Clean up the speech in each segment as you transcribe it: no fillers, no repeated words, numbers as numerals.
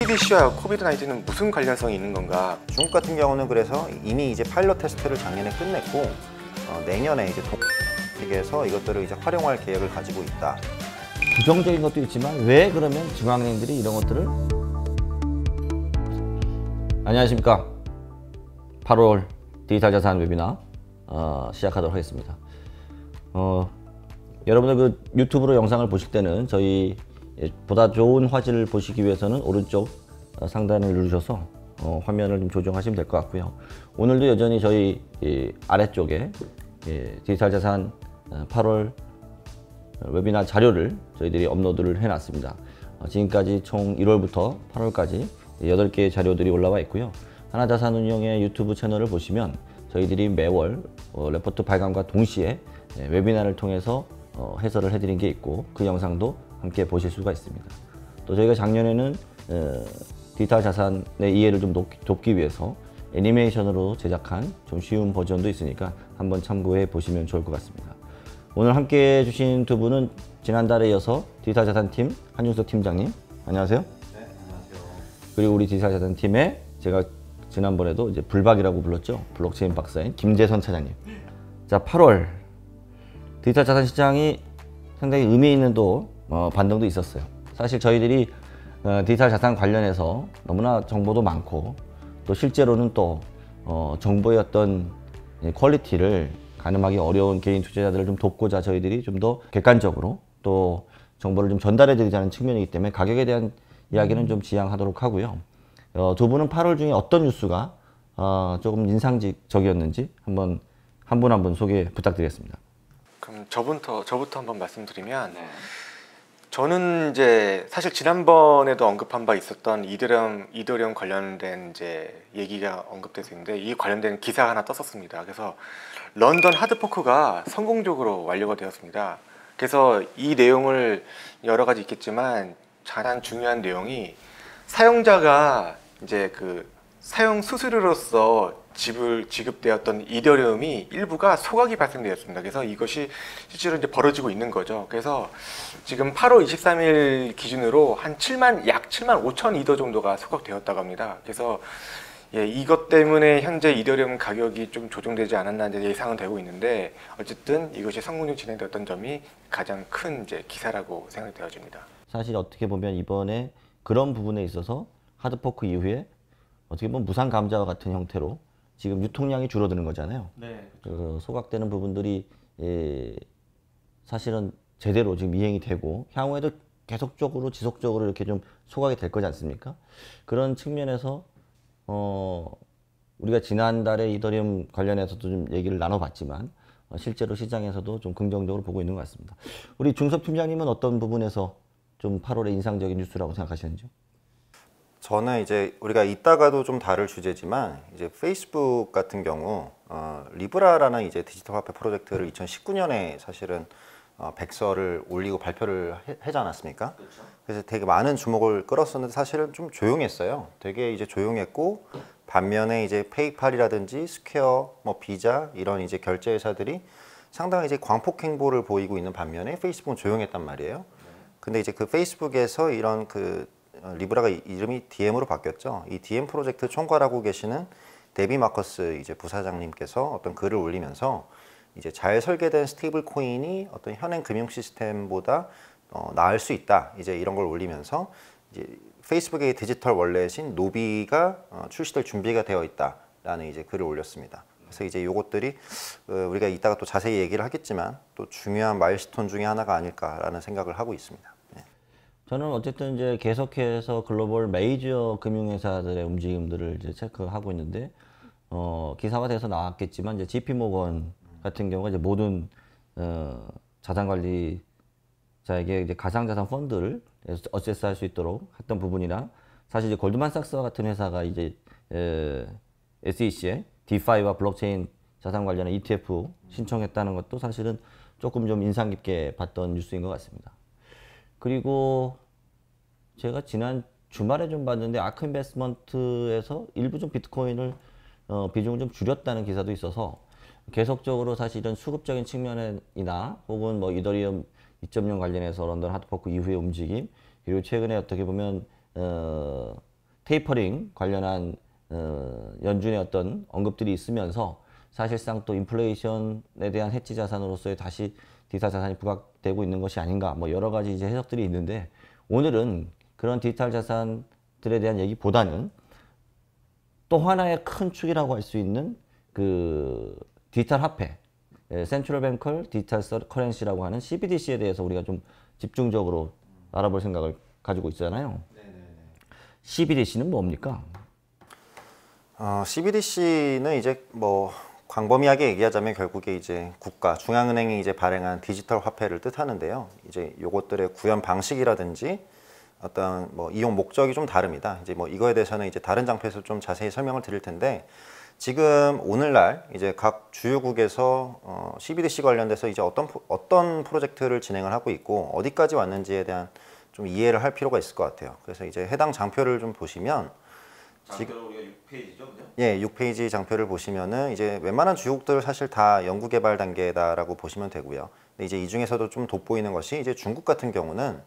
CBDC와 코비드-19는 무슨 관련성이 있는 건가? 중국 같은 경우는 그래서 이미 이제 파일럿 테스트를 작년에 끝냈고 내년에 이제 세계에서 이것들을 이제 활용할 계획을 가지고 있다. 부정적인 것도 있지만 왜 그러면 중앙은행들이 이런 것들을 안녕하십니까. 8월 디지털 자산 웨비나 시작하도록 하겠습니다. 여러분들 그 유튜브로 영상을 보실 때는 저희 보다 좋은 화질을 보시기 위해서는 오른쪽 상단을 누르셔서 화면을 좀 조정하시면 될 것 같고요. 오늘도 여전히 저희 아래쪽에 디지털 자산 8월 웨비나 자료를 저희들이 업로드를 해놨습니다. 지금까지 총 1월부터 8월까지 8개의 자료들이 올라와 있고요. 하나자산운용의 유튜브 채널을 보시면 저희들이 매월 레포트 발간과 동시에 웨비나를 통해서 해설을 해드린 게 있고 그 영상도 함께 보실 수가 있습니다. 또 저희가 작년에는 디지털 자산의 이해를 좀 돕기 위해서 애니메이션으로 제작한 좀 쉬운 버전도 있으니까 한번 참고해 보시면 좋을 것 같습니다. 오늘 함께 해주신 두 분은 지난달에 이어서 디지털 자산팀 한윤석 팀장님, 안녕하세요. 네, 안녕하세요. 그리고 우리 디지털 자산팀에 제가 지난번에도 이제 불박이라고 불렀죠. 블록체인 박사인 김재선 차장님. 자, 8월 디지털 자산 시장이 상당히 의미 있는 또 반등도 있었어요. 사실 저희들이 디지털 자산 관련해서 너무나 정보도 많고 또 실제로는 또 정보의 어떤 퀄리티를 가늠하기 어려운 개인 투자자들을 좀 돕고자 저희들이 좀 더 객관적으로 또 정보를 좀 전달해 드리자는 측면이기 때문에 가격에 대한 이야기는 좀 지양하도록 하고요. 두 분은 8월 중에 어떤 뉴스가 조금 인상적이었는지 한번 한 분 한 분 소개 부탁드리겠습니다. 그럼 저부터 한번 말씀드리면 저는 이제 사실 지난번에도 언급한 바 있었던 이더리움 관련된 이제 얘기가 언급돼서 있는데 이 관련된 기사가 하나 떴었습니다. 그래서 런던 하드포크가 성공적으로 완료가 되었습니다. 그래서 이 내용을 여러 가지 있겠지만 가장 중요한 내용이 사용자가 이제 그 사용 수수료로서 지급되었던 이더리움이 일부가 소각이 발생되었습니다. 그래서 이것이 실제로 이제 벌어지고 있는 거죠. 그래서 지금 8월 23일 기준으로 약 7만 5천 이더 정도가 소각되었다고 합니다. 그래서 이것 때문에 현재 이더리움 가격이 좀 조정되지 않았나 이제 예상은 되고 있는데 어쨌든 이것이 성공적으로 진행되었던 점이 가장 큰 이제 기사라고 생각되어집니다. 사실 어떻게 보면 이번에 그런 부분에 있어서 하드포크 이후에 어떻게 보면 무상 감자와 같은 형태로 지금 유통량이 줄어드는 거잖아요. 네. 소각되는 부분들이 사실은 제대로 지금 이행이 되고 향후에도 계속적으로 지속적으로 이렇게 좀 소각이 될 거지 않습니까? 그런 측면에서 우리가 지난달에 이더리움 관련해서도 좀 얘기를 나눠봤지만 실제로 시장에서도 좀 긍정적으로 보고 있는 것 같습니다. 우리 중섭 팀장님은 어떤 부분에서 좀 8월에 인상적인 뉴스라고 생각하시는지요? 저는 이제 우리가 이따가도 좀 다룰 주제지만 이제 페이스북 같은 경우 리브라라는 이제 디지털 화폐 프로젝트를 2019년에 사실은 백서를 올리고 발표를 하지 않았습니까? 그렇죠. 그래서 되게 많은 주목을 끌었었는데 사실은 좀 조용했어요. 되게 이제 조용했고 반면에 이제 페이팔이라든지 스퀘어, 뭐 비자 이런 이제 결제 회사들이 상당히 이제 광폭 행보를 보이고 있는 반면에 페이스북은 조용했단 말이에요. 근데 이제 그 페이스북에서 이런 그 리브라가 이름이 DM으로 바뀌었죠. 이 DM 프로젝트 총괄하고 계시는 데비 마커스 이제 부사장님께서 어떤 글을 올리면서 이제 잘 설계된 스테이블 코인이 어떤 현행 금융 시스템보다 나을 수 있다. 이제 이런 걸 올리면서 이제 페이스북의 디지털 월렛인 노비가 출시될 준비가 되어 있다라는 이제 글을 올렸습니다. 그래서 이제 요것들이 우리가 이따가 또 자세히 얘기를 하겠지만 또 중요한 마일스톤 중에 하나가 아닐까라는 생각을 하고 있습니다. 저는 어쨌든 이제 계속해서 글로벌 메이저 금융회사들의 움직임들을 이제 체크하고 있는데 기사화돼서 나왔겠지만 이제 JP 모건 같은 경우가 이제 모든 자산관리자에게 이제 가상자산 펀드를 어세스할 수 있도록 했던 부분이나 사실 이제 골드만삭스와 같은 회사가 이제 SEC에 디파이와 블록체인 자산 관련한 ETF 신청했다는 것도 사실은 조금 좀 인상 깊게 봤던 뉴스인 것 같습니다. 그리고 제가 지난 주말에 좀 봤는데 아크 인베스트먼트에서 일부 좀 비트코인을 비중을 좀 줄였다는 기사도 있어서 계속적으로 사실은 수급적인 측면이나 혹은 뭐 이더리움 2.0 관련해서 런던 하드포크 이후의 움직임 그리고 최근에 어떻게 보면 테이퍼링 관련한 연준의 어떤 언급들이 있으면서 사실상 또 인플레이션에 대한 해치 자산으로서의 다시 디지털 자산이 부각되고 있는 것이 아닌가 뭐 여러 가지 이제 해석들이 있는데 오늘은 그런 디지털 자산들에 대한 얘기보다는 또 하나의 큰 축이라고 할 수 있는 그 디지털 화폐, 센트럴 뱅크 디지털 커런시라고 하는 CBDC에 대해서 우리가 좀 집중적으로 알아볼 생각을 가지고 있잖아요. CBDC는 뭡니까? CBDC는 이제 뭐 광범위하게 얘기하자면 결국에 이제 국가 중앙은행이 이제 발행한 디지털 화폐를 뜻하는데요. 이제 요것들의 구현 방식이라든지 어떤 뭐 이용 목적이 좀 다릅니다. 이제 뭐 이거에 대해서는 이제 다른 장표에서 좀 자세히 설명을 드릴 텐데 지금 오늘날 이제 각 주요국에서 CBDC 관련돼서 이제 어떤 프로젝트를 진행을 하고 있고 어디까지 왔는지에 대한 좀 이해를 할 필요가 있을 것 같아요. 그래서 이제 해당 장표를 좀 보시면 장표는 우리가 6페이지죠, 그죠? 예, 6페이지 장표를 보시면은 이제 웬만한 주요국들 사실 다 연구개발 단계다라고 보시면 되고요. 근데 이제 이 중에서도 좀 돋보이는 것이 이제 중국 같은 경우는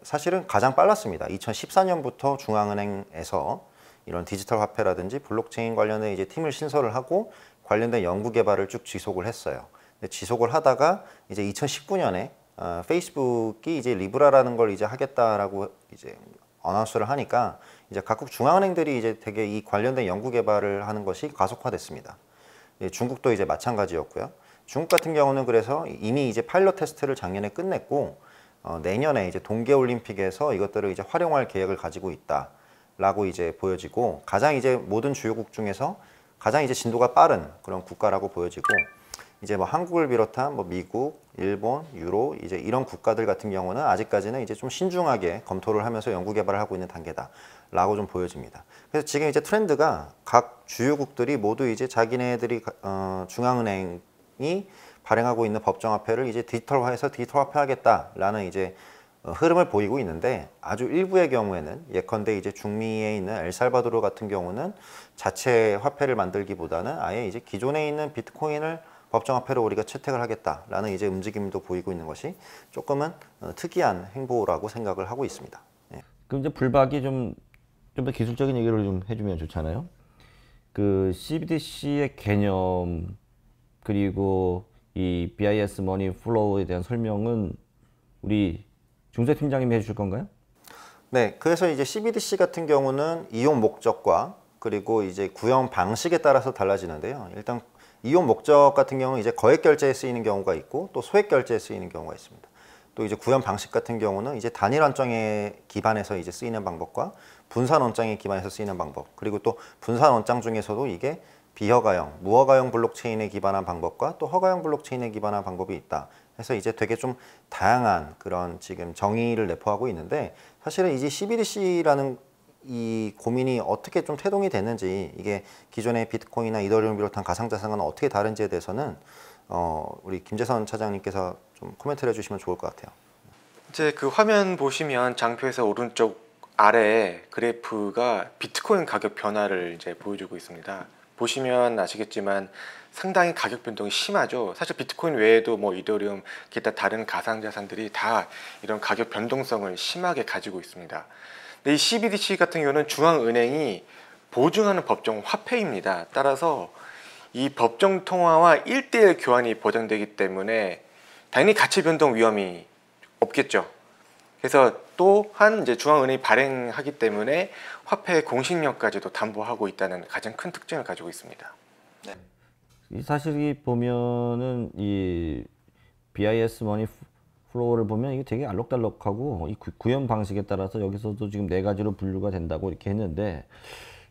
사실은 가장 빨랐습니다. 2014년부터 중앙은행에서 이런 디지털 화폐라든지 블록체인 관련된 이제 팀을 신설을 하고 관련된 연구 개발을 쭉 지속을 했어요. 근데 지속을 하다가 이제 2019년에 페이스북이 이제 리브라라는 걸 이제 하겠다라고 이제 어나운스를 하니까 이제 각국 중앙은행들이 이제 되게 이 관련된 연구 개발을 하는 것이 가속화됐습니다. 중국도 이제 마찬가지였고요. 중국 같은 경우는 그래서 이미 이제 파일럿 테스트를 작년에 끝냈고 내년에 이제 동계올림픽에서 이것들을 이제 활용할 계획을 가지고 있다라고 이제 보여지고 가장 이제 모든 주요국 중에서 가장 이제 진도가 빠른 그런 국가라고 보여지고 이제 뭐 한국을 비롯한 뭐 미국, 일본, 유로 이제 이런 국가들 같은 경우는 아직까지는 이제 좀 신중하게 검토를 하면서 연구 개발을 하고 있는 단계다라고 좀 보여집니다. 그래서 지금 이제 트렌드가 각 주요국들이 모두 이제 자기네들이 중앙은행이 발행하고 있는 법정화폐를 이제 디지털화해서 디지털화폐하겠다라는 이제 흐름을 보이고 있는데 아주 일부의 경우에는 예컨대 이제 중미에 있는 엘살바도르 같은 경우는 자체 화폐를 만들기보다는 아예 이제 기존에 있는 비트코인을 법정화폐로 우리가 채택을 하겠다라는 이제 움직임도 보이고 있는 것이 조금은 특이한 행보라고 생각을 하고 있습니다. 네. 그럼 이제 불박이 좀 더 기술적인 얘기를 좀 해주면 좋잖아요. 그 CBDC의 개념 그리고 이 BIS 머니 플로우에 대한 설명은 우리 중세 팀장님이 해주실 건가요? 네, 그래서 이제 CBDC 같은 경우는 이용 목적과 그리고 이제 구현 방식에 따라서 달라지는데요. 일단 이용 목적 같은 경우는 이제 거액 결제에 쓰이는 경우가 있고 또 소액 결제에 쓰이는 경우가 있습니다. 또 이제 구현 방식 같은 경우는 이제 단일 원장에 기반해서 이제 쓰이는 방법과 분산 원장에 기반해서 쓰이는 방법 그리고 또 분산 원장 중에서도 이게 비허가형, 무허가형 블록체인에 기반한 방법과 또 허가형 블록체인에 기반한 방법이 있다. 그래서 이제 되게 좀 다양한 그런 지금 정의를 내포하고 있는데 사실은 이제 CBDC라는 이 고민이 어떻게 좀 태동이 됐는지 이게 기존의 비트코인이나 이더리움 비롯한 가상자산과는 어떻게 다른지에 대해서는 우리 김재선 차장님께서 좀 코멘트를 해주시면 좋을 것 같아요. 이제 그 화면 보시면 장표에서 오른쪽 아래에 그래프가 비트코인 가격 변화를 이제 보여주고 있습니다. 보시면 아시겠지만 상당히 가격 변동이 심하죠. 사실 비트코인 외에도 뭐 이더리움, 기타 다른 가상자산들이 다 이런 가격 변동성을 심하게 가지고 있습니다. 근데 이 CBDC 같은 경우는 중앙은행이 보증하는 법정 화폐입니다. 따라서 이 법정 통화와 1:1 교환이 보장되기 때문에 당연히 가치 변동 위험이 없겠죠. 그래서 또한 이제 중앙은행이 발행하기 때문에 화폐의 공신력까지도 담보하고 있다는 가장 큰 특징을 가지고 있습니다. 이 사실이 보면은 이 BIS 머니 플로우를 보면 이게 되게 알록달록하고 이 구현 방식에 따라서 여기서도 지금 4가지로 분류가 된다고 이렇게 했는데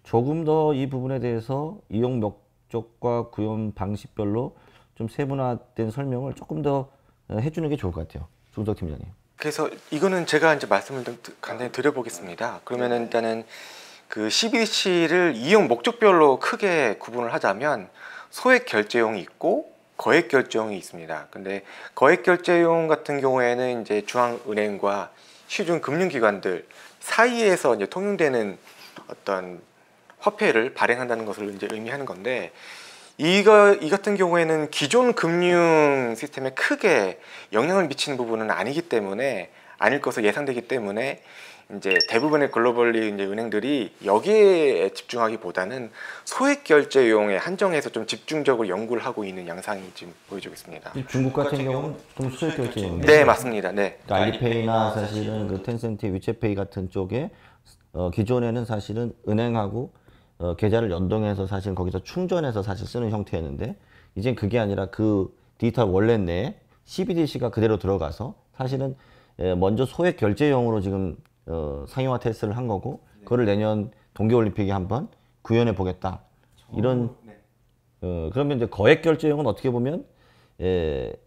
조금 더 이 부분에 대해서 이용 목적과 구현 방식별로 좀 세분화된 설명을 조금 더 해주는 게 좋을 것 같아요. 조석 팀장님. 그래서 이거는 제가 이제 말씀을 간단히 드려보겠습니다. 그러면은 일단은 그 CBDC를 이용 목적별로 크게 구분을 하자면 소액 결제용이 있고 거액 결제용이 있습니다. 근데 거액 결제용 같은 경우에는 이제 중앙은행과 시중 금융기관들 사이에서 이제 통용되는 어떤 화폐를 발행한다는 것을 이제 의미하는 건데 이 같은 경우에는 기존 금융 시스템에 크게 영향을 미치는 부분은 아니기 때문에 아닐 것으로 예상되기 때문에 이제 대부분의 글로벌리 이제 은행들이 여기에 집중하기보다는 소액 결제용에 한정해서 좀 집중적으로 연구를 하고 있는 양상이 지금 보여지고 있습니다. 중국 같은 경우는 좀 수익 결제인데. 네, 맞습니다. 네. 그러니까 알리페이나 사실은 그 텐센트, 위챗페이 같은 쪽에 기존에는 사실은 은행하고 계좌를 연동해서 사실 거기서 충전해서 사실 쓰는 형태였는데 이젠 그게 아니라 그 디지털 월렛 내에 CBDC가 그대로 들어가서 사실은 먼저 소액 결제용으로 지금 상용화 테스트를 한 거고 그거를 내년 동계올림픽에 한번 구현해 보겠다. 이런 그러면 이제 거액 결제용은 어떻게 보면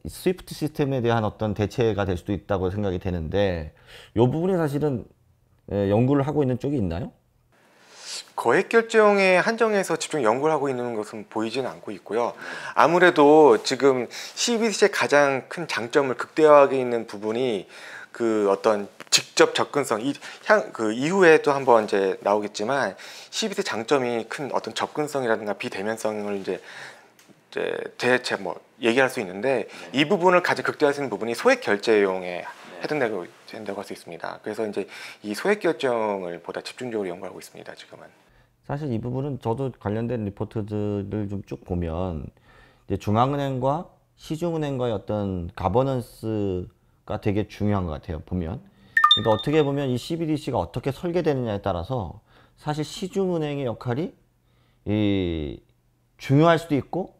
스위프트 시스템에 대한 어떤 대체가 될 수도 있다고 생각이 되는데 이 부분이 사실은 연구를 하고 있는 쪽이 있나요? 거액 결제용에 한정해서 집중 연구를 하고 있는 것은 보이지는 않고 있고요. 아무래도 지금 CBDC의 가장 큰 장점을 극대화하게 있는 부분이 그 어떤 직접 접근성, 그 이후에 또 한번 이제 나오겠지만 CBDC 장점이 큰 어떤 접근성이라든가 비대면성을 이제 대체 뭐 얘기할 수 있는데 이 부분을 가장 극대화할 수 있는 부분이 소액 결제용에 해당된다고 할 수 있습니다. 그래서 이제 이 소액 결제용을 보다 집중적으로 연구하고 있습니다. 지금은. 사실 이 부분은 저도 관련된 리포트들을 좀 쭉 보면 이제 중앙은행과 시중은행과의 어떤 가버넌스가 되게 중요한 것 같아요. 보면. 그러니까 어떻게 보면 이 CBDC가 어떻게 설계되느냐에 따라서 사실 시중은행의 역할이 중요할 수도 있고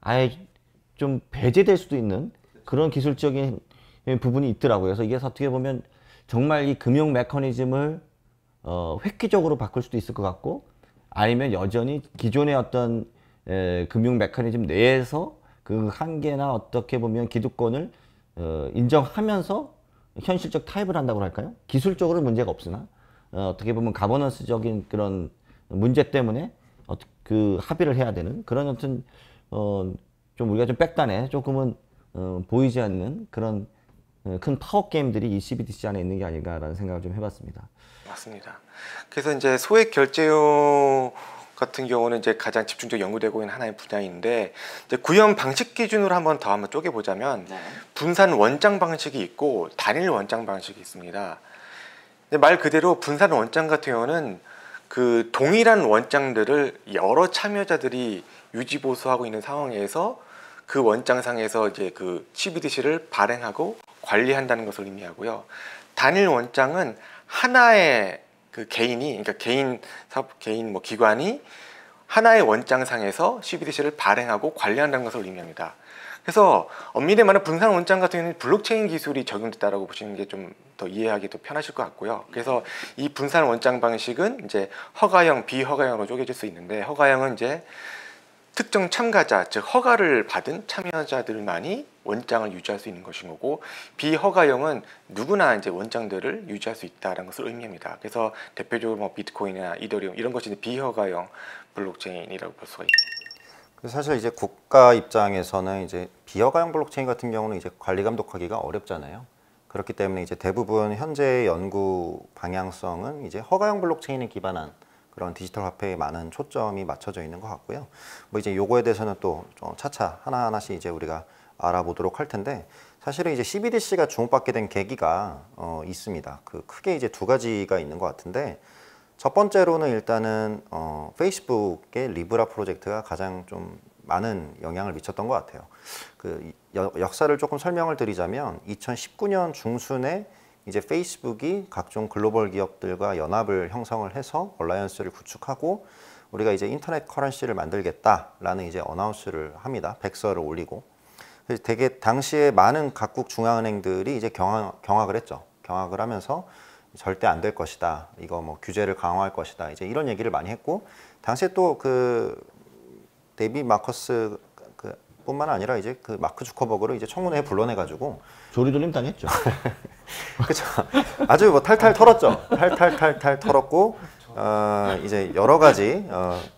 아예 좀 배제될 수도 있는 그런 기술적인 부분이 있더라고요. 그래서 이게 어떻게 보면 정말 이 금융 메커니즘을 획기적으로 바꿀 수도 있을 것 같고 아니면 여전히 기존의 어떤 금융 메커니즘 내에서 그 한계나 어떻게 보면 기득권을 인정하면서 현실적 타협을 한다고 할까요? 기술적으로 문제가 없으나 어떻게 보면 가버넌스적인 그런 문제 때문에 그 합의를 해야 되는 그런 어떤 좀 우리가 좀 백단에 조금은 보이지 않는 그런 큰 파워 게임들이 이 CBDC 안에 있는 게 아닌가라는 생각을 좀 해봤습니다. 맞습니다. 그래서 이제 소액 결제용 같은 경우는 이제 가장 집중적으로 연구되고 있는 하나의 분야인데 이제 구현 방식 기준으로 한번 쪼개보자면 분산 원장 방식이 있고 단일 원장 방식이 있습니다. 말 그대로 분산 원장 같은 경우는 그 동일한 원장들을 여러 참여자들이 유지 보수하고 있는 상황에서 그 원장상에서 이제 그 CBDC를 발행하고 관리한다는 것을 의미하고요. 단일 원장은 하나의 그 개인이, 그러니까 개인 뭐 기관이 하나의 원장상에서 CBDC를 발행하고 관리한다는 것을 의미합니다. 그래서 엄밀히 말하면 분산 원장 같은 경우는 블록체인 기술이 적용됐다라고 보시는 게 좀 더 이해하기도 편하실 것 같고요. 그래서 이 분산 원장 방식은 이제 허가형, 비허가형으로 쪼개질 수 있는데 허가형은 이제 특정 참가자, 즉 허가를 받은 참여자들만이 원장을 유지할 수 있는 것인 거고 비허가형은 누구나 이제 원장들을 유지할 수 있다는 것을 의미합니다. 그래서 대표적으로 뭐 비트코인이나 이더리움 이런 것이 비허가형 블록체인이라고 볼 수가 있습니다. 사실 이제 국가 입장에서는 이제 비허가형 블록체인 같은 경우는 이제 관리 감독하기가 어렵잖아요. 그렇기 때문에 이제 대부분 현재 연구 방향성은 이제 허가형 블록체인에 기반한 그런 디지털 화폐에 많은 초점이 맞춰져 있는 것 같고요. 뭐 이제 요거에 대해서는 또 차차 하나하나씩 이제 우리가 알아보도록 할 텐데 사실은 이제 CBDC가 주목받게 된 계기가 있습니다. 그 크게 이제 두 가지가 있는 것 같은데 첫 번째로는 일단은 페이스북의 리브라 프로젝트가 가장 좀 많은 영향을 미쳤던 것 같아요. 그 역사를 조금 설명을 드리자면 2019년 중순에 이제 페이스북이 각종 글로벌 기업들과 연합을 형성을 해서 얼라이언스를 구축하고 우리가 이제 인터넷 커런시를 만들겠다라는 이제 어나운스를 합니다. 백서를 올리고. 그래서 되게 당시에 많은 각국 중앙은행들이 이제 경악을 했죠. 경악을 하면서 절대 안 될 것이다. 이거 뭐 규제를 강화할 것이다. 이제 이런 얘기를 많이 했고 당시에 또 그 데이비 마커스 뿐만 아니라 이제 그 마크 주커버그를 이제 청문회에 불러내가지고 조리돌림 당했죠. 그렇죠. 아주 뭐 탈탈 털었죠. 탈탈 털었고 이제 여러 가지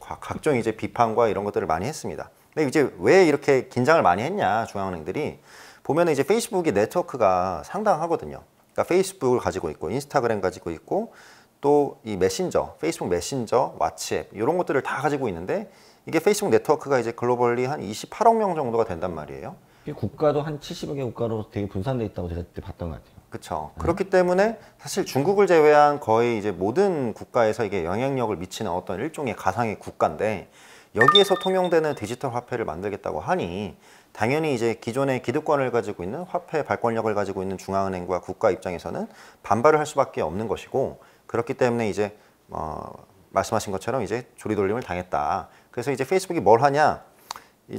각종 이제 비판과 이런 것들을 많이 했습니다. 근데 이제 왜 이렇게 긴장을 많이 했냐 중앙은행들이 보면 이제 페이스북의 네트워크가 상당하거든요. 그러니까 페이스북을 가지고 있고 인스타그램 가지고 있고 또 이 메신저, 페이스북 메신저, 왓츠앱 이런 것들을 다 가지고 있는데 이게 페이스북 네트워크가 이제 글로벌리 한 28억 명 정도가 된단 말이에요. 국가도 한 70여 개 국가로 되게 분산돼 있다고 제가 그때 봤던 것 같아요. 그렇죠. 그렇기 때문에 사실 중국을 제외한 거의 이제 모든 국가에서 이게 영향력을 미치는 어떤 일종의 가상의 국가인데 여기에서 통용되는 디지털 화폐를 만들겠다고 하니 당연히 이제 기존의 기득권을 가지고 있는 화폐 발권력을 가지고 있는 중앙은행과 국가 입장에서는 반발을 할 수밖에 없는 것이고 그렇기 때문에 이제 말씀하신 것처럼 이제 조리돌림을 당했다. 그래서 이제 페이스북이 뭘 하냐?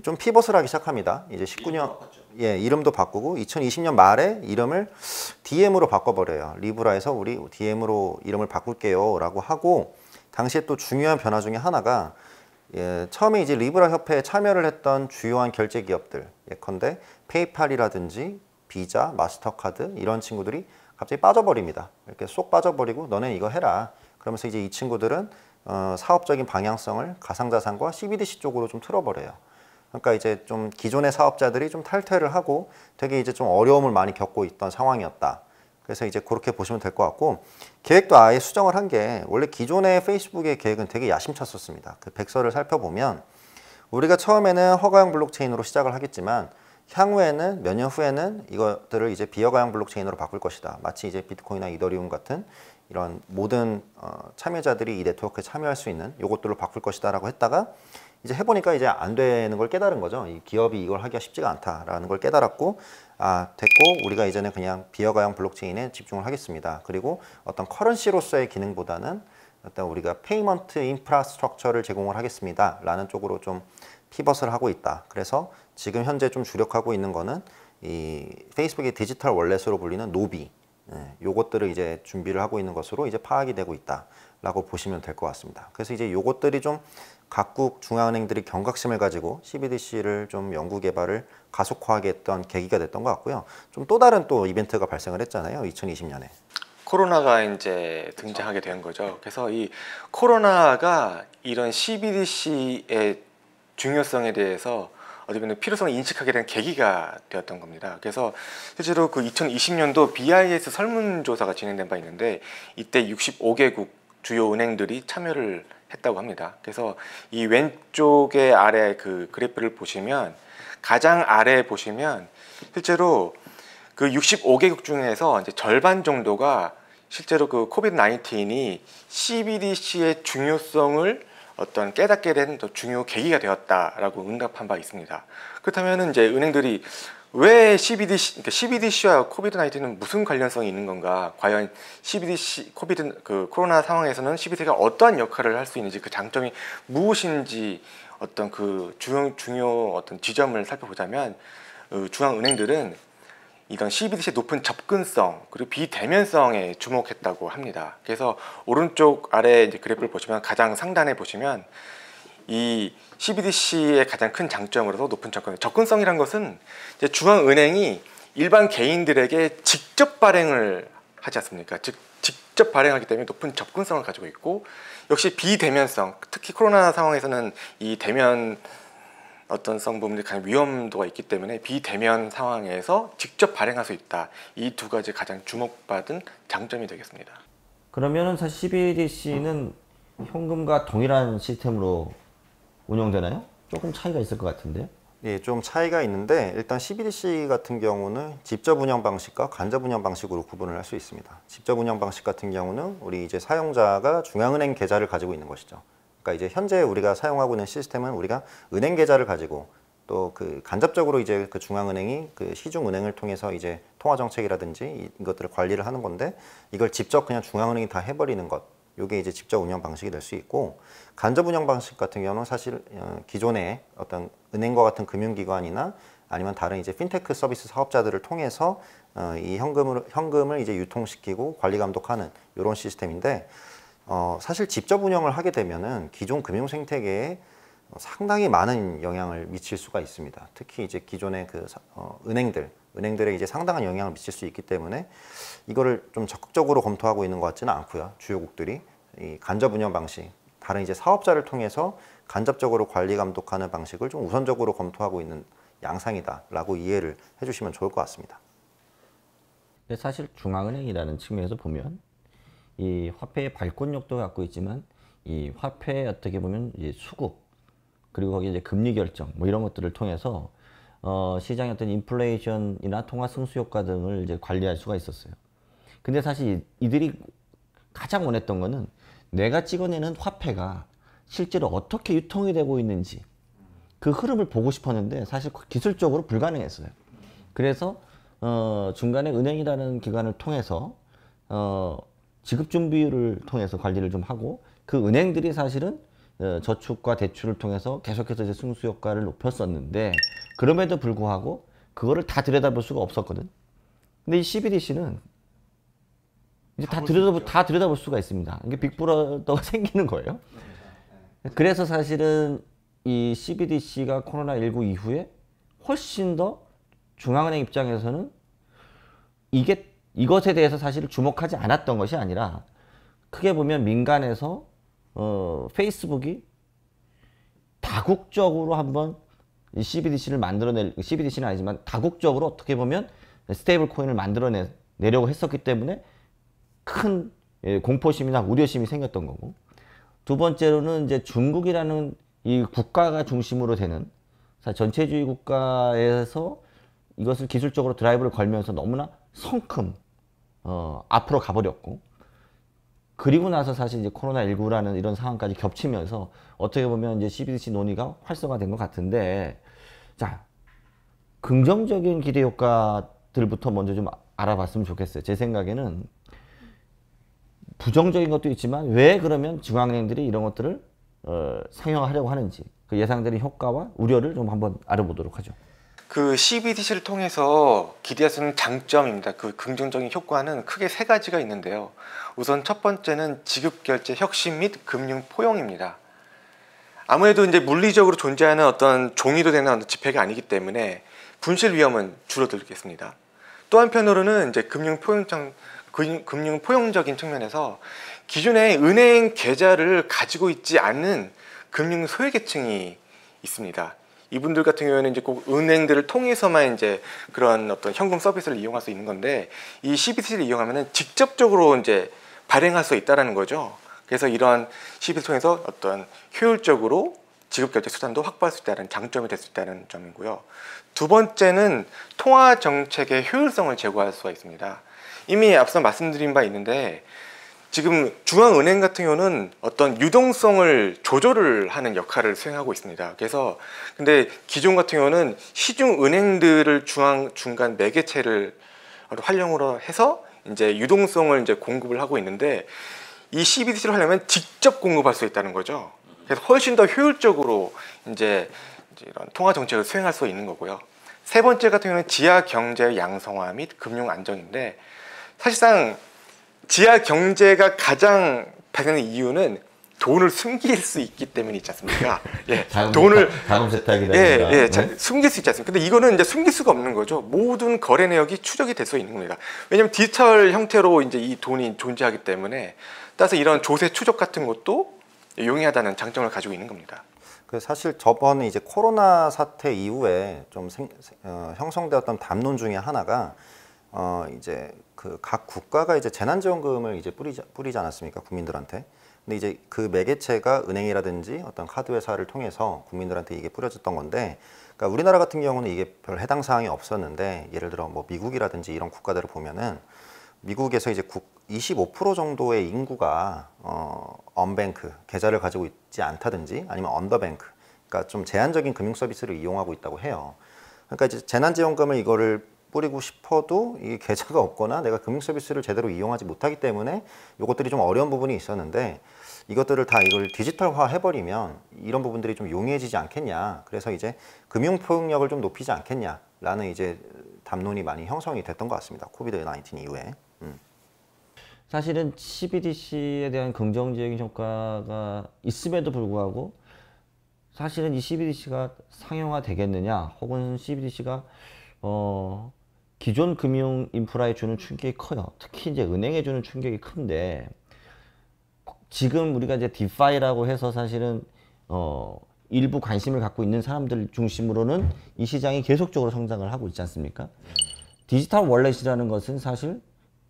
좀 피벗을 하기 시작합니다. 이제 19년 이름도 바꾸고 2020년 말에 이름을 DM으로 바꿔버려요. 리브라에서 우리 DM으로 이름을 바꿀게요라고 하고 당시에 또 중요한 변화 중에 하나가 처음에 이제 리브라 협회에 참여를 했던 주요한 결제 기업들 예컨대 페이팔이라든지 비자, 마스터카드 이런 친구들이 갑자기 빠져버립니다. 이렇게 쏙 빠져버리고 너네 이거 해라. 그러면서 이제 이 친구들은 사업적인 방향성을 가상자산과 CBDC 쪽으로 좀 틀어버려요. 그러니까 이제 좀 기존의 사업자들이 좀 탈퇴를 하고 되게 이제 좀 어려움을 많이 겪고 있던 상황이었다. 그래서 이제 그렇게 보시면 될 것 같고 계획도 아예 수정을 한 게 원래 기존의 페이스북의 계획은 되게 야심쳤었습니다. 그 백서를 살펴보면 우리가 처음에는 허가형 블록체인으로 시작을 하겠지만 향후에는 몇 년 후에는 이것들을 이제 비허가형 블록체인으로 바꿀 것이다. 마치 이제 비트코인이나 이더리움 같은 이런 모든 참여자들이 이 네트워크에 참여할 수 있는 요것들로 바꿀 것이다라고 했다가 이제 해보니까 이제 안 되는 걸 깨달은 거죠. 이 기업이 이걸 하기가 쉽지가 않다라는 걸 깨달았고 됐고 우리가 이제는 그냥 비허가형 블록체인에 집중을 하겠습니다. 그리고 어떤 커런시로서의 기능보다는 어떤 우리가 페이먼트 인프라스트럭처를 제공을 하겠습니다. 라는 쪽으로 좀 피벗을 하고 있다. 그래서 지금 현재 좀 주력하고 있는 거는 이 페이스북의 디지털 월렛으로 불리는 노비 요것들을 이제 준비를 하고 있는 것으로 이제 파악이 되고 있다라고 보시면 될 것 같습니다. 그래서 이제 요것들이 좀 각국 중앙은행들이 경각심을 가지고 CBDC를 좀 연구 개발을 가속화하게 했던 계기가 됐던 것 같고요. 좀 또 다른 또 이벤트가 발생을 했잖아요. 2020년에. 코로나가 이제 등장하게 된 거죠. 그래서 이 코로나가 이런 CBDC의 중요성에 대해서 어떻게 보면 필요성을 인식하게 된 계기가 되었던 겁니다. 그래서 실제로 그 2020년도 BIS 설문조사가 진행된 바 있는데 이때 65개국 주요 은행들이 참여를 했다고 합니다. 그래서 이 왼쪽에 아래 그 그래프를 보시면 가장 아래에 보시면 실제로 그 65개국 중에서 이제 절반 정도가 실제로 그 코비드 19이 CBDC의 중요성을 어떤 깨닫게 된 중요 계기가 되었다라고 응답한 바 있습니다. 그렇다면 이제 은행들이 왜 CBDC와 코비드 19는 무슨 관련성이 있는 건가? 과연 CBDC 그 코로나 상황에서는 CBDC가 어떠한 역할을 할 수 있는지 그 장점이 무엇인지 어떤 그 중요 어떤 지점을 살펴보자면 중앙 은행들은 이런 CBDC의 높은 접근성 그리고 비대면성에 주목했다고 합니다. 그래서 오른쪽 아래 이제 그래프를 보시면 가장 상단에 보시면 이 CBDC의 가장 큰 장점으로서 높은 접근성이란 것은 이제 중앙은행이 일반 개인들에게 직접 발행을 하지 않습니까? 즉 직접 발행하기 때문에 높은 접근성을 가지고 있고 역시 비대면성 특히 코로나 상황에서는 이 대면 어떤성 부분이 가장 위험도가 있기 때문에 비대면 상황에서 직접 발행할 수 있다. 이 두 가지 가장 주목받은 장점이 되겠습니다. 그러면은 사실 CBDC는 현금과 동일한 시스템으로 운영되나요? 조금 차이가 있을 것 같은데요. 예, 좀 차이가 있는데 일단 CBDC 같은 경우는 직접 운영 방식과 간접 운영 방식으로 구분을 할 수 있습니다. 직접 운영 방식 같은 경우는 우리 이제 사용자가 중앙은행 계좌를 가지고 있는 것이죠. 그러니까 이제 현재 우리가 사용하고 있는 시스템은 우리가 은행 계좌를 가지고 또 그 간접적으로 이제 그 중앙은행이 그 시중은행을 통해서 이제 통화 정책이라든지 이것들을 관리를 하는 건데 이걸 직접 그냥 중앙은행이 다 해버리는 것. 이게 이제 직접 운영 방식이 될 수 있고 간접 운영 방식 같은 경우는 사실 기존의 어떤 은행과 같은 금융기관이나 아니면 다른 이제 핀테크 서비스 사업자들을 통해서 이 현금을 이제 유통시키고 관리 감독하는 이런 시스템인데 사실 직접 운영을 하게 되면은 기존 금융 생태계에 상당히 많은 영향을 미칠 수가 있습니다. 특히 이제 기존의 그 은행들에 이제 상당한 영향을 미칠 수 있기 때문에 이거를 좀 적극적으로 검토하고 있는 것 같지는 않고요. 주요국들이 이 간접 운영 방식, 다른 이제 사업자를 통해서 간접적으로 관리 감독하는 방식을 좀 우선적으로 검토하고 있는 양상이다라고 이해를 해주시면 좋을 것 같습니다. 사실 중앙은행이라는 측면에서 보면 이 화폐의 발권력도 갖고 있지만 이 화폐의 어떻게 보면 이제 수급 그리고 거기 이제 금리 결정 뭐 이런 것들을 통해서 시장의 어떤 인플레이션이나 통화 승수 효과 등을 이제 관리할 수가 있었어요. 근데 사실 이들이 가장 원했던 거는 내가 찍어내는 화폐가 실제로 어떻게 유통이 되고 있는지 그 흐름을 보고 싶었는데 사실 기술적으로 불가능했어요. 그래서 중간에 은행이라는 기관을 통해서 지급 준비율을 통해서 관리를 좀 하고 그 은행들이 사실은 저축과 대출을 통해서 계속해서 이제 승수 효과를 높였었는데 그럼에도 불구하고 그거를 다 들여다볼 수가 없었거든. 근데 이 CBDC는 이제 다 들여다볼 수가 있습니다. 이게 빅브라더가 생기는 거예요. 그래서 사실은 이 CBDC가 코로나19 이후에 훨씬 더 중앙은행 입장에서는 이것에 대해서 사실 주목하지 않았던 것이 아니라 크게 보면 민간에서 페이스북이 다국적으로 한번 이 CBDC를 CBDC는 아니지만 다국적으로 어떻게 보면 스테이블 코인을 만들어내려고 했었기 때문에 큰 공포심이나 우려심이 생겼던 거고, 두 번째로는 이제 중국이라는 이 국가가 중심으로 되는 전체주의 국가에서 이것을 기술적으로 드라이브를 걸면서 너무나 성큼 앞으로 가버렸고, 그리고 나서 사실 이제 코로나19라는 이런 상황까지 겹치면서 어떻게 보면 이제 CBDC 논의가 활성화된 것 같은데, 자, 긍정적인 기대 효과들부터 먼저 좀 알아봤으면 좋겠어요. 제 생각에는 부정적인 것도 있지만 왜 그러면 중앙은행들이 이런 것들을 상용화하려고 하는지 그 예상되는 효과와 우려를 좀 한번 알아보도록 하죠. 그 CBDC를 통해서 기대할 수 있는 장점입니다. 그 긍정적인 효과는 크게 세 가지가 있는데요. 우선 첫 번째는 지급결제 혁신 및 금융 포용입니다. 아무래도 이제 물리적으로 존재하는 어떤 종이로 되는 어떤 지폐가 아니기 때문에 분실 위험은 줄어들겠습니다. 또 한편으로는 이제 금융 포용적인 측면에서 기존에 은행 계좌를 가지고 있지 않는 금융 소외계층이 있습니다. 이분들 같은 경우에는 이제 꼭 은행들을 통해서만 이제 그런 어떤 현금 서비스를 이용할 수 있는 건데, 이 CBDC를 이용하면은 직접적으로 이제 발행할 수 있다라는 거죠. 그래서 이런 CBDC를 통해서 어떤 효율적으로 지급결제 수단도 확보할 수 있다는 장점이 될 수 있다는 점이고요. 두 번째는 통화 정책의 효율성을 제고할 수가 있습니다. 이미 앞서 말씀드린 바 있는데, 지금 중앙은행 같은 경우는 어떤 유동성을 조절을 하는 역할을 수행하고 있습니다. 그래서 근데 기존 같은 경우는 시중은행들을 중간 매개체를 활용으로 해서 이제 유동성을 이제 공급을 하고 있는데, 이 CBDC를 하려면 직접 공급할 수 있다는 거죠. 그래서 훨씬 더 효율적으로 이제 이런 통화 정책을 수행할 수 있는 거고요. 세 번째 같은 경우는 지하 경제 양성화 및 금융 안정인데, 사실상 지하 경제가 가장 발생하는 이유는 돈을 숨길 수 있기 때문에 있지 않습니까? 예, 돈을 자금 세탁이라든가 숨길 수 있지 않습니까? 근데 이거는 이제 숨길 수가 없는 거죠. 모든 거래 내역이 추적이 될 수 있는 겁니다. 왜냐하면 디지털 형태로 이제 이 돈이 존재하기 때문에, 따라서 이런 조세 추적 같은 것도 용이하다는 장점을 가지고 있는 겁니다. 그 사실 저번에 이제 코로나 사태 이후에 좀 형성되었던 담론 중에 하나가 이제 그 각 국가가 이제 재난지원금을 이제 뿌리지 않았습니까, 국민들한테. 근데 이제 그 매개체가 은행이라든지 어떤 카드 회사를 통해서 국민들한테 이게 뿌려졌던 건데, 그러니까 우리나라 같은 경우는 이게 별 해당 사항이 없었는데, 예를 들어 뭐 미국이라든지 이런 국가들을 보면은 미국에서 이제 25% 정도의 인구가 언뱅크 계좌를 가지고 있지 않다든지 아니면 언더뱅크, 그러니까 좀 제한적인 금융 서비스를 이용하고 있다고 해요. 그러니까 이제 재난지원금을 이거를 뿌리고 싶어도 이 계좌가 없거나 내가 금융 서비스를 제대로 이용하지 못하기 때문에 이것들이 좀 어려운 부분이 있었는데, 이것들을 다 이걸 디지털화 해버리면 이런 부분들이 좀 용이해지지 않겠냐. 그래서 이제 금융 포용력을 좀 높이지 않겠냐라는 이제 담론이 많이 형성이 됐던 것 같습니다. 코비드-19 이후에. 사실은 CBDC에 대한 긍정적인 효과가 있음에도 불구하고 사실은 이 CBDC가 상용화 되겠느냐, 혹은 CBDC가 기존 금융 인프라에 주는 충격이 커요. 특히 이제 은행에 주는 충격이 큰데, 지금 우리가 이제 디파이라고 해서 사실은 일부 관심을 갖고 있는 사람들 중심으로는 이 시장이 계속적으로 성장을 하고 있지 않습니까? 디지털 월렛이라는 것은 사실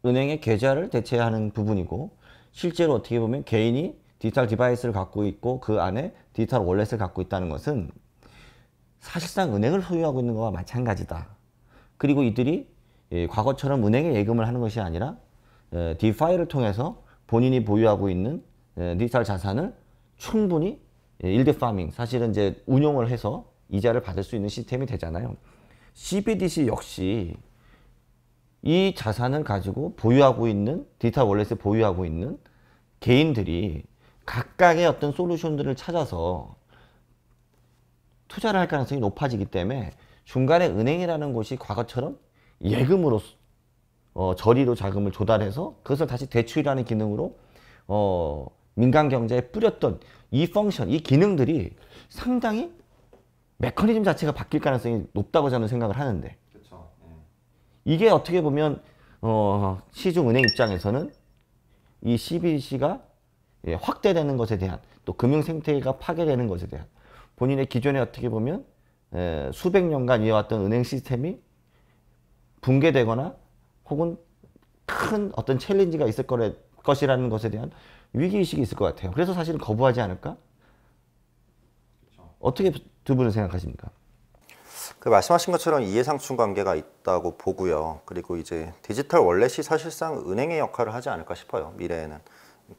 은행의 계좌를 대체하는 부분이고, 실제로 어떻게 보면 개인이 디지털 디바이스를 갖고 있고 그 안에 디지털 월렛을 갖고 있다는 것은 사실상 은행을 소유하고 있는 것과 마찬가지다. 그리고 이들이 과거처럼 은행에 예금을 하는 것이 아니라 디파이를 통해서 본인이 보유하고 있는 디지털 자산을 충분히 일드 파밍, 사실은 이제 운용을 해서 이자를 받을 수 있는 시스템이 되잖아요. CBDC 역시 이 자산을 가지고 보유하고 있는, 디지털 월렛을 보유하고 있는 개인들이 각각의 어떤 솔루션들을 찾아서 투자를 할 가능성이 높아지기 때문에 중간에 은행이라는 곳이 과거처럼 예금으로 저리로 자금을 조달해서 그것을 다시 대출하는 기능으로 민간 경제에 뿌렸던 이 펑션, 이 기능들이 상당히 메커니즘 자체가 바뀔 가능성이 높다고 저는 생각을 하는데, 그렇죠. 이게 어떻게 보면 시중 은행 입장에서는 이 CBDC가 확대되는 것에 대한, 또 금융 생태계가 파괴되는 것에 대한, 본인의 기존에 어떻게 보면 수백 년간 이어왔던 은행 시스템이 붕괴되거나 혹은 큰 어떤 챌린지가 있을 것이라는 것에 대한 위기의식이 있을 것 같아요. 그래서 사실은 거부하지 않을까? 어떻게 두 분은 생각하십니까? 그 말씀하신 것처럼 이해상충 관계가 있다고 보고요. 그리고 이제 디지털 월렛이 사실상 은행의 역할을 하지 않을까 싶어요. 미래에는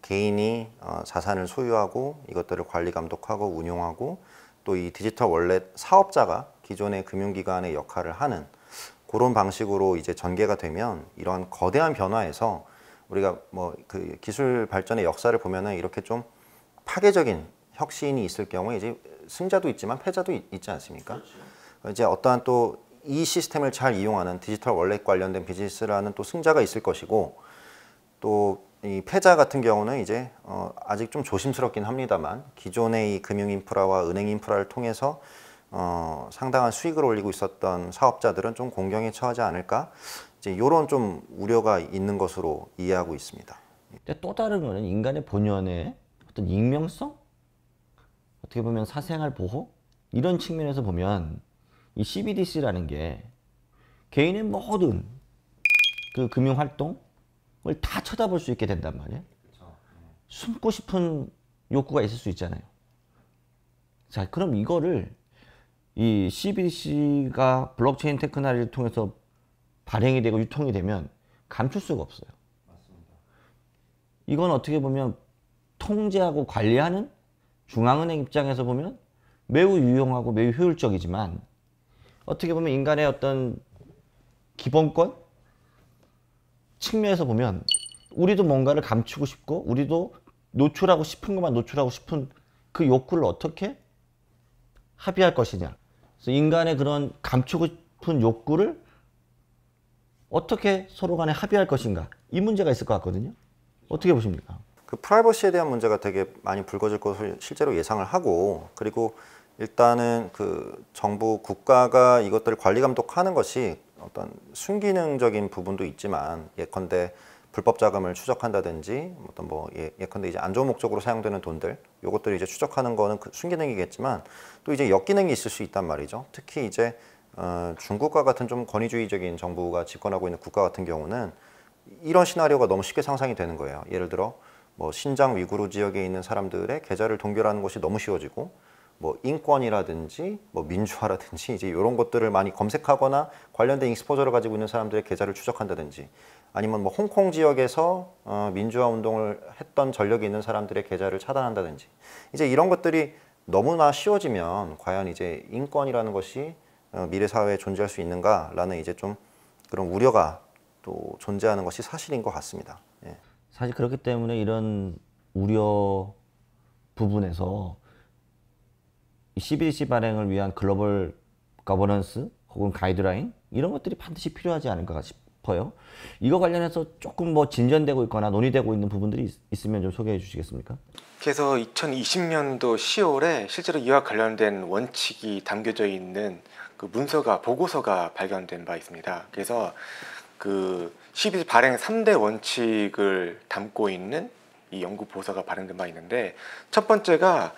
개인이 자산을 소유하고 이것들을 관리 감독하고 운용하고 또 이 디지털 월렛 사업자가 기존의 금융기관의 역할을 하는 그런 방식으로 이제 전개가 되면 이러한 거대한 변화에서 우리가 뭐 그 기술 발전의 역사를 보면은 이렇게 좀 파괴적인 혁신이 있을 경우에 이제 승자도 있지만 패자도 있지 않습니까? 그렇죠. 이제 어떠한 또 이 시스템을 잘 이용하는 디지털 월렛 관련된 비즈니스라는 또 승자가 있을 것이고, 또 이 패자 같은 경우는 이제 아직 좀 조심스럽긴 합니다만 기존의 이 금융 인프라와 은행 인프라를 통해서 상당한 수익을 올리고 있었던 사업자들은 좀 공경에 처하지 않을까, 이제 이런 좀 우려가 있는 것으로 이해하고 있습니다. 근데 또 다른 거는 인간의 본연의 어떤 익명성? 어떻게 보면 사생활 보호? 이런 측면에서 보면 이 CBDC라는 게 개인의 모든 그 금융 활동을 다 쳐다볼 수 있게 된단 말이에요. 숨고 싶은 욕구가 있을 수 있잖아요. 자, 그럼 이거를 이 CBDC가 블록체인 테크놀로지를 통해서 발행이 되고 유통이 되면 감출 수가 없어요. 맞습니다. 이건 어떻게 보면 통제하고 관리하는 중앙은행 입장에서 보면 매우 유용하고 매우 효율적이지만, 어떻게 보면 인간의 어떤 기본권 측면에서 보면 우리도 뭔가를 감추고 싶고 우리도 노출하고 싶은 것만 노출하고 싶은 그 욕구를 어떻게 합의할 것이냐. 그래서 인간의 그런 감추고 싶은 욕구를 어떻게 서로 간에 합의할 것인가, 이 문제가 있을 것 같거든요. 어떻게 보십니까? 그 프라이버시에 대한 문제가 되게 많이 불거질 것을 실제로 예상을 하고, 그리고 일단은 그 정부 국가가 이것들을 관리 감독하는 것이 어떤 순기능적인 부분도 있지만, 예컨대 불법 자금을 추적한다든지 어떤 뭐 예컨대 이제 안 좋은 목적으로 사용되는 돈들, 요것들을 이제 추적하는 거는 그 순기능이겠지만 또 이제 역기능이 있을 수 있단 말이죠. 특히 이제 중국과 같은 좀 권위주의적인 정부가 집권하고 있는 국가 같은 경우는 이런 시나리오가 너무 쉽게 상상이 되는 거예요. 예를 들어 뭐 신장 위구르 지역에 있는 사람들의 계좌를 동결하는 것이 너무 쉬워지고, 뭐 인권이라든지 뭐 민주화라든지 이제 이런 것들을 많이 검색하거나 관련된 익스포저를 가지고 있는 사람들의 계좌를 추적한다든지, 아니면 뭐 홍콩 지역에서 민주화 운동을 했던 전력이 있는 사람들의 계좌를 차단한다든지, 이제 이런 것들이 너무나 쉬워지면 과연 이제 인권이라는 것이 미래 사회에 존재할 수 있는가라는 이제 좀 그런 우려가 또 존재하는 것이 사실인 것 같습니다. 예. 사실 그렇기 때문에 이런 우려 부분에서 CBDC 발행을 위한 글로벌 거버넌스 혹은 가이드라인, 이런 것들이 반드시 필요하지 않을까 싶어요. 이거 관련해서 조금 뭐 진전되고 있거나 논의되고 있는 부분들이 있으면 좀 소개해 주시겠습니까? 그래서 2020년도 10월에 실제로 이와 관련된 원칙이 담겨져 있는 그 문서가, 보고서가 발견된 바 있습니다. 그래서 그 CBDC 발행 3대 원칙을 담고 있는 이 연구 보고서가 발행된 바 있는데, 첫 번째가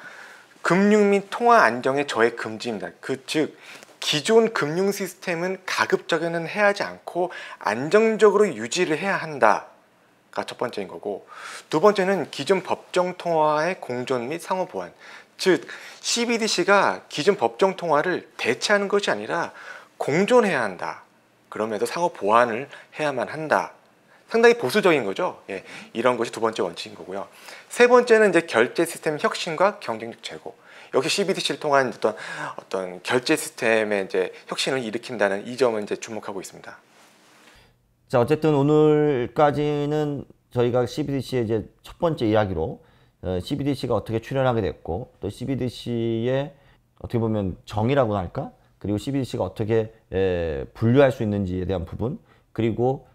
금융 및 통화 안정의 저해 금지입니다. 즉 기존 금융 시스템은 가급적이면 해야 하지 않고 안정적으로 유지를 해야 한다가 첫 번째인 거고, 두 번째는 기존 법정 통화의 공존 및 상호 보완. 즉 CBDC가 기존 법정 통화를 대체하는 것이 아니라 공존해야 한다. 그러면서 상호 보완을 해야만 한다. 상당히 보수적인 거죠. 예, 이런 것이 두 번째 원칙인 거고요. 세 번째는 이제 결제 시스템 혁신과 경쟁력 제고. 역시 CBDC를 통한 어떤 결제 시스템의 이제 혁신을 일으킨다는 이 점은 이제 주목하고 있습니다. 자, 어쨌든 오늘까지는 저희가 CBDC의 이제 첫 번째 이야기로 CBDC가 어떻게 출현하게 됐고 또 CBDC의 어떻게 보면 정의라고 할까? 그리고 CBDC가 어떻게 분류할 수 있는지에 대한 부분 그리고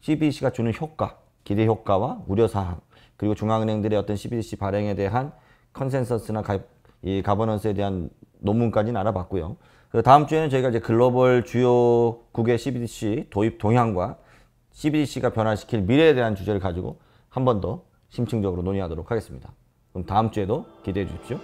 CBDC가 주는 효과, 기대 효과와 우려사항 그리고 중앙은행들의 어떤 CBDC 발행에 대한 컨센서스나 이 가버넌스에 대한 논문까지는 알아봤고요. 다음 주에는 저희가 이제 글로벌 주요국의 CBDC 도입 동향과 CBDC가 변화시킬 미래에 대한 주제를 가지고 한 번 더 심층적으로 논의하도록 하겠습니다. 그럼 다음 주에도 기대해 주십시오.